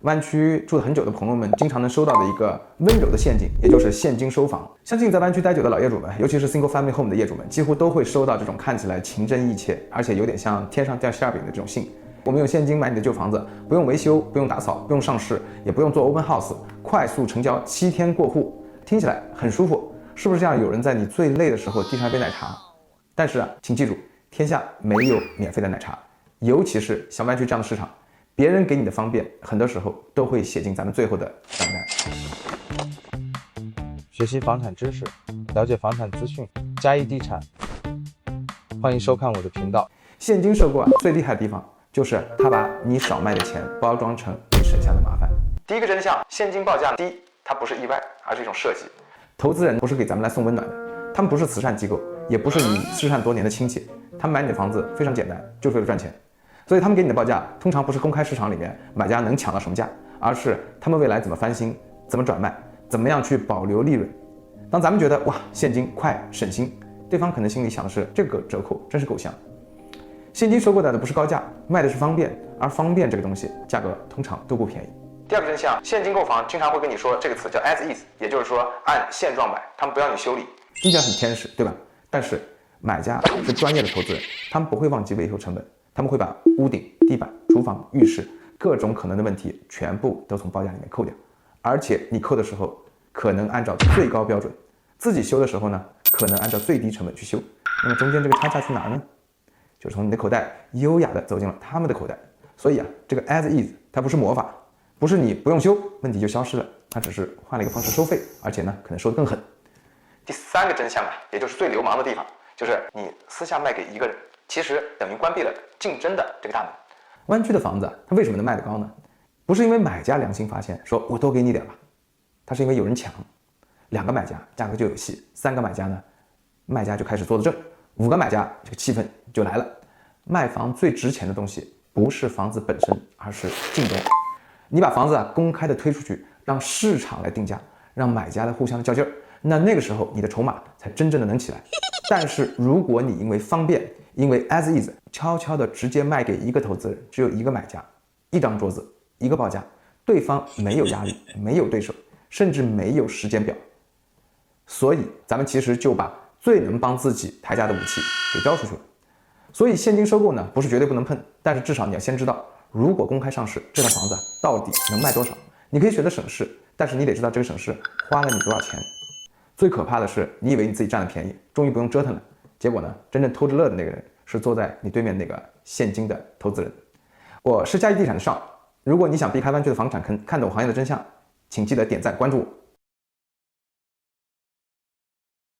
灣區住了很久的朋友們經常能收到的一個溫柔的陷阱，也就是现金收房。相信在灣區待久的老業主們，尤其是 single family home 的業主们，幾乎都會收到這種看起來情真意切，而且有點像天上掉餡餅的這種信。我們用現金買你的舊房子，不用維修，不用打掃，不用上市，也不用做 open house， 快速成交，7天過戶，聽起來很舒服，是不是這樣？有人在你最累的時候遞上一杯奶茶？但是啊，請記住，天下沒有免費的奶茶，尤其是小灣區這樣的市場，別人給你的方便，很多時候都會寫進咱們最後的賬單。學習房產知識，了解房產資訊，嘉義地產，歡迎收看我的頻道。現金收購啊，最厲害的地方就是它把你少賣的錢包裝成你省下的麻煩。第一個真相，現金報價低，它不是意外，而是一種設計。投資人不是給咱們來送溫暖的，他們不是慈善機構，也不是你失散多年的親戚，他们買你的房子非常簡單，就是為了賺錢。所以他們給你的報價通常不是公開市場裡面買家能搶到什麼價，而是他們未來怎麼翻新，怎麼轉賣，怎麼樣去保留利潤。當咱們覺得哇，現金快省心，對方可能心裡想的是這個折扣真是夠香。現金收購的不是高價，賣的是方便，而方便這個東西價格通常都不便宜。第二個真相，現金購房經常會跟你說這個詞叫 as is， 也就是說按現狀買，他們不要你修理，聽起來很天使，對吧？但是買家是專業的投資人，他們不会忘記維修成本，他们会把屋頂、地板、廚房、浴室各種可能的問題全部都從報價裡面扣掉，而且你扣的時候可能按照最高標準，自己修的時候呢，可能按照最低成本去修。那麼中間這個差價去哪呢？就是從你的口袋優雅的走進了他們的口袋。所以啊，這個 as is 它不是魔法，不是你不用修問題就消失了，它只是換了一個方式收費，而且呢可能收得更狠。第三個真相啊，也就是最流氓的地方，就是你私下賣給一個人，其實等於關閉了競爭的這個大門。灣區的房子它為什麼能賣得高呢？不是因為買家良心發現說我多給你點吧，它是因為有人搶，2個買家價格就有戲，3個買家呢賣家就開始做得正，5個買家這個氣氛就來了。賣房最值錢的東西不是房子本身，而是競爭。你把房子公開的推出去，讓市場來定價，讓買家來互相的較勁兒，那個時候你的籌碼才真正的能起來。但是如果你因為方便，因為 as is 悄悄的直接賣給一個投資人，只有一個買家，一張桌子，一個報價，對方沒有壓力，沒有對手，甚至沒有時間表，所以咱們其實就把最能幫自己抬價的武器給交出去了。所以現金收購呢，不是絕對不能碰，但是至少你要先知道，如果公開上市，這套房子到底能賣多少。你可以選擇省事，但是你得知道這個省事花了你多少錢。最可怕的是，你以為你自己佔了便宜，終於不用折騰了，結果呢，真正偷着樂的那個人是坐在你對面那個現金的投資人。我是嘉義地產的尚，如果你想避開灣區的房產坑，看懂行業的真相，請記得點讚關注我。